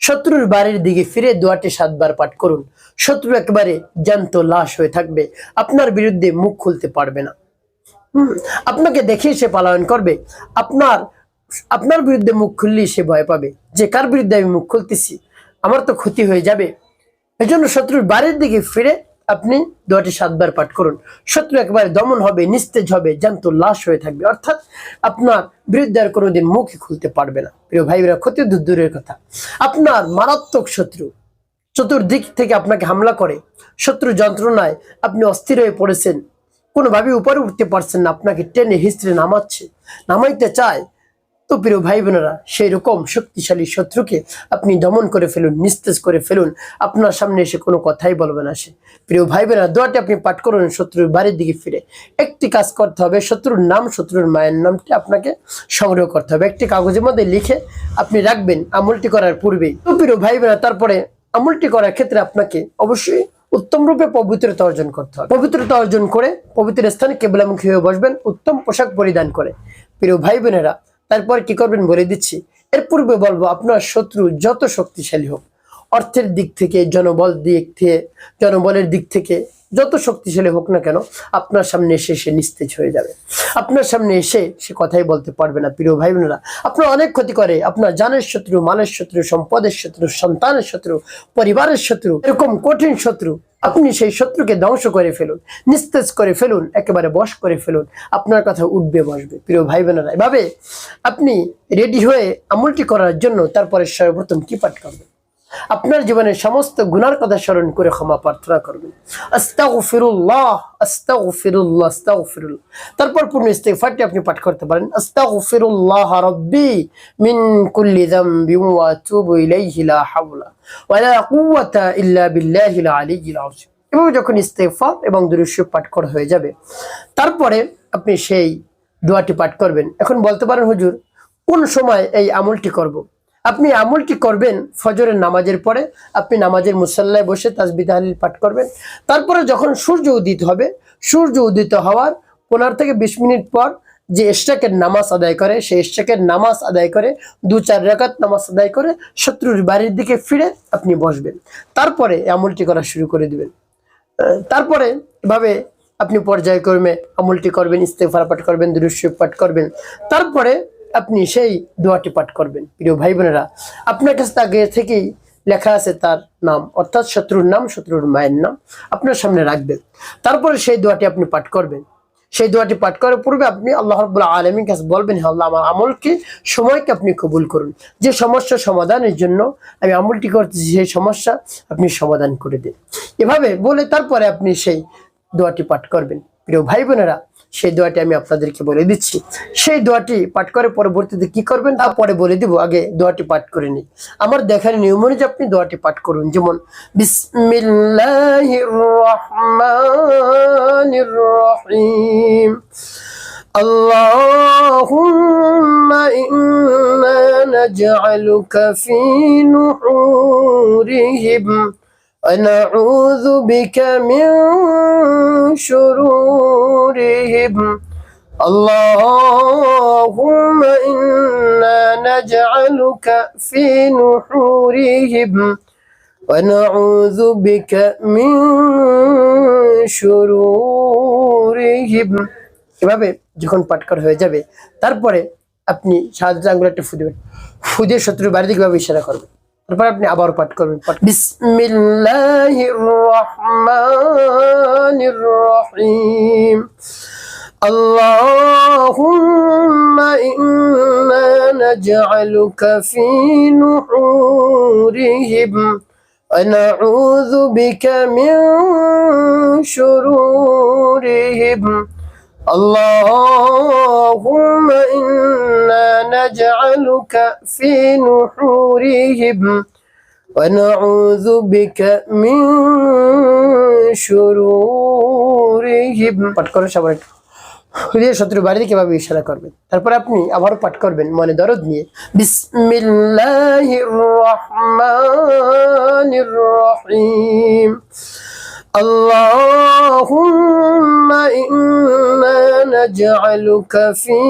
শত্রুর বাড়ির দিকে ফিরে দোয়াটি 7 বার পাঠ করুন। শত্রু একেবারে জ্যান্ত লাশ হয়ে থাকবে, আপনার বিরুদ্ধে মুখ খুলতে পারবে না। আপনাকে দেখে সে পলায়ন করবে। আপনার বিরুদ্ধে মুখ খুললেই সে ভয় পাবে যে কার বিরুদ্ধে আমি মুখ খুলতেছি, আমার তো ক্ষতি হয়ে যাবে। এজন্য শত্রুর বাড়ির দিকে ফিরে আপনি দোয়াটি 7 বার পাঠ করুন। শত্রু একেবারে দমন হবে, নিস্তেজ হবে, জ্যান্ত লাশ হয়ে থাকবে, অর্থাৎ আপনার বিরুদ্ধে আর কোনোদিন মুখই খুলতে পারবে না। প্রিয় ভাইরা, ক্ষতি দূরের কথা, আপনার মারাত্মক শত্রু চতুর্দিক থেকে আপনাকে হামলা করে, শত্রু যন্ত্রণায় আপনি অস্থির হয়ে পড়েছেন, কোনোভাবে উপরে উঠতে পারছেন না, আপনাকে টেনে হিস্ট্রে নামাইতে চায়। তো প্রিয় ভাই বোনেরা, সেই রকম শক্তিশালী শত্রুকে আপনি দমন করে ফেলুন, নিস্তেজ করে ফেলুন। আপনার সামনে এসে কোনো কথাই বলবে না সে। প্রিয় ভাই বোনেরা, দোয়াটি আপনি পাঠ করুন শত্রুর বাড়ির দিকে ফিরে। একটি কাজ করতে হবে, শত্রুর নাম, শত্রুর মায়ের নামটি আপনাকে সংগ্রহ করতে হবে, একটি কাগজের মধ্যে লিখে আপনি রাখবেন আমলটি করার পূর্বেই। তো প্রিয় ভাই বোনেরা, তারপরে আমলটি করার ক্ষেত্রে আপনাকে অবশ্যই উত্তম রূপে পবিত্রতা অর্জন করতে হবে। পবিত্রতা অর্জন করে পবিত্র স্থানে কেবলামুখী হয়ে বসবেন, উত্তম পোশাক পরিধান করে। প্রিয় ভাই বোনেরা, তারপর কি করবেন বলে দিচ্ছি। এর পূর্বে বলবো, আপনার শত্রু যত শক্তিশালী হোক, অর্থের দিক থেকে, জনবলের দিক থেকে যত শক্তিশালী হোক না কেন, আপনার সামনে এসে সে নিস্তেজ হয়ে যাবে। আপনার সামনে এসে সে কথাই বলতে পারবে না। প্রিয় ভাই বোনেরা, আপনার অনেক ক্ষতি করে, আপনার জানের শত্রু, মালের শত্রু, সম্পদের শত্রু, সন্তানের শত্রু, পরিবারের শত্রু, এরকম কঠিন শত্রু, আপনি সেই শত্রুকে ধ্বংস করে ফেলুন, নিস্তেজ করে ফেলুন, একেবারে বশ করে ফেলুন। আপনার কথা উঠবে বসবে। প্রিয় ভাই বোনেরা, এভাবে আপনি রেডি হয়ে আমলটি করার জন্য তারপরে সর্বপ্রথম কি পাঠ করবেন? আপনার জীবনের সমস্ত গুনার কথা স্মরণ করে ক্ষমা প্রার্থনা করবেন। আস্তাগফিরুল্লাহ, আস্তাগফিরুল্লাহ, আস্তাগফিরুল্লাহ। তারপর পূর্ণ ইস্তিগফারটি আপনি পাঠ করতে পারেন। আস্তাগফিরুল্লাহ রাব্বি মিন কুল্লি যামবি ওয়া আতুবু ইলাইহি লা হাওলা ওয়া লা কুওয়াতা ইল্লা বিল্লাহিল আলিয়্যিল আযীম। এবং যখন ইস্তিগফার এবং দুরূদ শরীফ পাঠ করা হয়ে যাবে, তারপরে আপনি সেই দোয়াটি পাঠ করবেন। এখন বলতে পারেন, হুজুর কোন সময় এই আমলটি করব? আপনি আমলটি করবেন ফজরের নামাজের পরে। আপনি নামাজের মুসাল্লায় বসে তাসবিহ তাহলিল পাঠ করবেন। তারপরে যখন সূর্য উদিত হবে, সূর্য উদিত হওয়ার 15 থেকে 20 মিনিট পর যে ইশরাকের নামাজ আদায় করে, সেই ইশরাকের নামাজ আদায় করে 2-4 রাকাত নামাজ আদায় করে শত্রুর বাড়ির দিকে ফিরে আপনি বসবেন। তারপরে আমলটি করা শুরু করে দিবেন। তারপরে এভাবে আপনি পর্যায়ক্রমে আমলটি করবেন, ইস্তেগফার পাঠ করবেন, দুরূদ শরীফ পাঠ করবেন। তারপরে আপনি সেই দোয়াটি পাঠ করবেন। প্রিয় ভাই বোনেরা, আপনার কাছে আগে থেকেই লেখা আছে তার নাম, অর্থাৎ শত্রুর নাম, শত্রুর মায়ের নাম আপনার সামনে রাখবেন। তারপরে সেই দোয়াটি আপনি পাঠ করবেন। সেই দোয়াটি পাঠ করার পূর্বে আপনি আল্লাহ রাব্বুল আলামিনের কাছে বলবেন, হে আল্লাহ, আমার আমলকে, সময়কে আপনি কবুল করুন। যে সমস্যা সমাধানের জন্য আমি আমলটি করতেছি, সেই সমস্যা আপনি সমাধান করে দিন। এভাবে বলে তারপরে আপনি সেই দোয়াটি পাঠ করবেন। প্রিয় ভাই বোনেরা, সেই দোয়াটি আমি আপনাদেরকে বলে দিচ্ছি। সেই দোয়াটি পাঠ করে পরবর্তীতে কি করবেন তারপরে বলে দিব, আগে দোয়াটি পাঠ করে নিই। আমার দেখার নিয়ম অনুযায়ী আপনি দোয়াটি পাঠ করুন। যেমন বিসমিল্লাহির রহমানির রহিম, আল্লাহুম্মা ইন্না নাজআলুকা ফি নুহুরিহিম ونعوذ بك من شرورهم اللهم إنا نجعلك في نحورهم ونعوذ بك من شرورهم। এভাবে যখন পাঠ করা হয়ে যাবে, তারপরে আপনি সাহায্য আঙ্গুলটা ফু দিবেন, ফু দিয়ে শত্রুর বাড়ি দিকে ভাবে ইশারা করবেন। তারপর আপনি আবার পাঠ করবেন, বিসমিল্লাহির রহমানির রহিম, আল্লাহুম্মা ইন্না নাজআলুকা ফি নুহুরিহিম ওয়া নাউযু বিকা মিন শুরুরিহিম اللهم إنا نجعلك في نحورهم ونعوذ بك من شرورهم। পাঠ করে সবাই শত্রু বাড়ি দিকে ভাবে ইশারা করবেন। তারপর আপনি আবারও পাঠ করবেন মনে দরদ নিয়ে, বিসমিল্লাহির রহমানির রহিম, اللهم إنا نجعلك في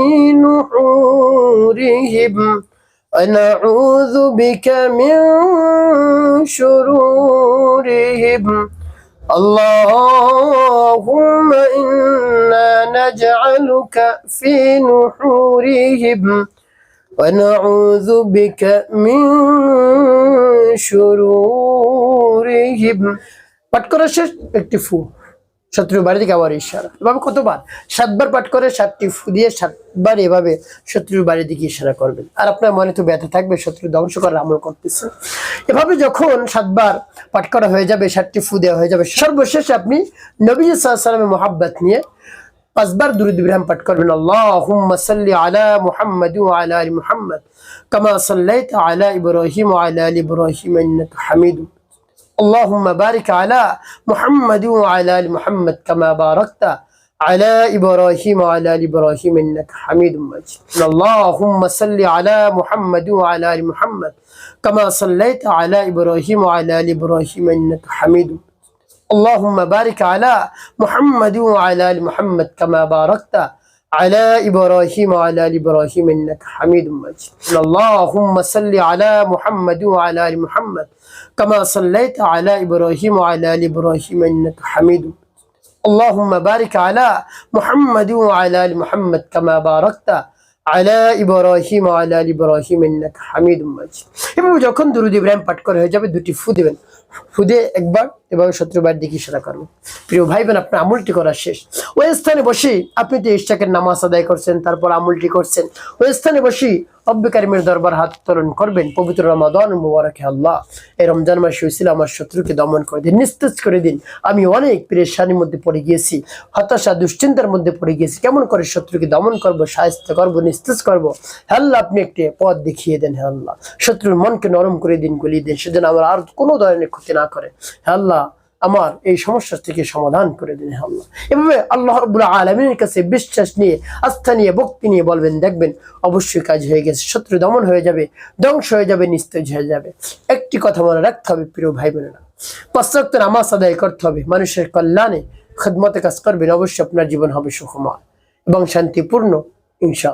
نحورهم ونعوذ بك من شرورهم اللهم إنا نجعلك في نحورهم ونعوذ بك من شرورهم পাঠ করা শেষ একটি ফু শত্রুর বাড়ি দিকে আবার ইশারা এভাবে কতবার 7 বার পাঠ করে 7টি ফু দিয়ে 7 বার এভাবে শত্রুর বাড়ি দিকে ইশারা করবেন আর আপনার মনে তো ব্যথা থাকবে শত্রু ধ্বংস করার আমল করতেছে এভাবে যখন 7 বার পাঠ করা হয়ে যাবে 7টি ফু দেওয়া হয়ে যাবে সর্বশেষে আপনি নবী সাল্লাল্লাহু আলাইহি ওয়াসাল্লামের মহব্বত নিয়ে 5 বার দুরূদ ইব্রাহিম পাঠ করবেন আল্লাহুম্মা সাল্লি আলা মুহাম্মাদ ওয়া আলা আলি মুহাম্মাদ কামা সাল্লাইতা আলা ইব্রাহিম ওয়া আলা আলি ইব্রাহিম ইন্নাকা হামিদুম اللهم بارك على محمد وعلى ال محمد كما باركت على ابراهيم وعلى ال ابراهيم انك حميد مجيد اللهم صل على محمد وعلى ال محمد كما صليت على ابراهيم وعلى ال ابراهيم انك حميد مجيد اللهم بارك على محمد وعلى ال محمد كما باركت على ابراهيم وعلى ال ابراهيم انك حميد مجيد اللهم صل على محمد وعلى ال محمد كما صليت على ابراهيم وعلى ال ابراهيم انك حميد مجيد اللهم بارك على محمد وعلى ال محمد كما باركت على ابراهيم وعلى ال ابراهيم انك حميد مجيد এভাবে যখন দুরূদ ইব্রাহিম পাঠ করে হয়ে যাবে দুটি ফু দিবেন ফু দিয়ে একবার এভাবে শত্রুর বাড়ির দিকে ইশারা করবেন প্রিয় ভাই বোন আপনার আমলটি করা শেষ ওই স্থানে বসে আপনি তো ইশরাকের নামাজ আদায় করছেন তারপর আমলটি করছেন ওই স্থানে বসে রব্বে কারিমের দরবার হাত উত্তোলন করবেন পবিত্র রমাদান মুবারকে আল্লাহ এই রমজান মাসে হয়েছিল আমার শত্রুকে দমন করে দিন নিস্তেজ করে দিন আমি অনেক পেরেশানির মধ্যে পড়ে গিয়েছি হতাশা দুশ্চিন্তার মধ্যে পড়ে গিয়েছি কেমন করে শত্রুকে দমন করব সাহায্য করব নিস্তেজ করব হে আল্লাহ আপনি একটি পথ দেখিয়ে দেন হে আল্লাহ শত্রুর মনকে নরম করে দিন গলিয়ে দিন সেজন্য আমার আর কোনো ধরনের ক্ষতি না করে হে আল্লাহ আমার এই সমস্যা থেকে সমাধান করে দিন হে আল্লাহ এভাবে আল্লাহ রাব্বুল আলামিনের কাছে বিশ্বাস নিয়ে আস্থা নিয়ে ভক্তি নিয়ে বলবেন দেখবেন অবশ্যই কাজ হয়ে গেছে শত্রু দমন হয়ে যাবে ধ্বংস হয়ে যাবে নিস্তেজ হয়ে যাবে একটি কথা মনে রাখতে হবে প্রিয় ভাই বোনেরা 5 ওয়াক্ত নামাজ আদায় করতে হবে মানুষের কল্যাণে খিদমতে কাজ করবেন অবশ্যই আপনার জীবন হবে সুখময় এবং শান্তিপূর্ণ ইনশাআল্লাহ।